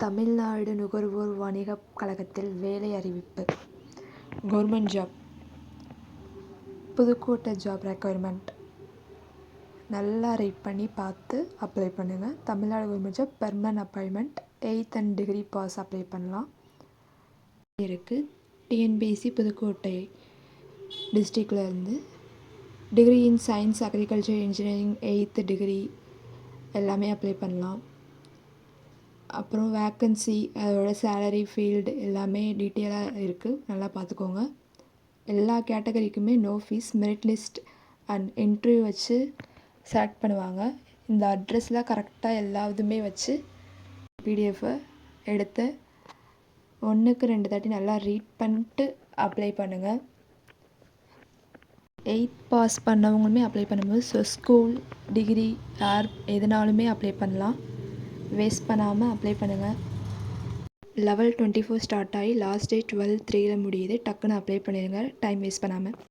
தமிழ்நாடு நுகர்வோர் வணிகக் கழகத்தில் வேலை அறிவிப்பு. Government job, Pudukkottai job requirement. நல்லா ரீட் பண்ணி பார்த்து அப்ளை பண்ணுங்கள். Tamil Nadu government job permanent appointment 8th and degree pass apply பண்ணலாம். இருக்குது டிஎன்பிஎஸ்சி புதுக்கோட்டை டிஸ்ட்ரிக்டில் இருந்து degree in science, agriculture, engineering 8th degree எல்லாமே அப்ளை பண்ணலாம். அப்புறம் வேக்கன்சி, அதோட சேலரி, ஃபீல்டு எல்லாமே டீட்டெயிலாக இருக்குது. நல்லா பார்த்துக்கோங்க. எல்லா கேட்டகரிக்குமே no fees, merit list and interview வச்சு செலக்ட் பண்ணுவாங்க. இந்த அட்ரஸில் கரெக்டாக எல்லா இதுவுமே வச்சு பிடிஎஃபை எடுத்து 1க்கு 2 தாட்டி நல்லா ரீட் பண்ணிட்டு அப்ளை பண்ணுங்கள். 8th பாஸ் பண்ணவங்களுமே அப்ளை பண்ணும்போது ஸ்கூல், டிகிரி யார் எதுனாலுமே அப்ளை பண்ணலாம். வேஸ்ட் பண்ணாமல் அப்ளை பண்ணுங்கள். லெவல் 24 ஸ்டார்ட் ஆகி லாஸ்ட் டேட் 12/3 முடியுது. டக்குன்னு அப்ளை பண்ணிடுங்க, டைம் வேஸ்ட் பண்ணாமல்.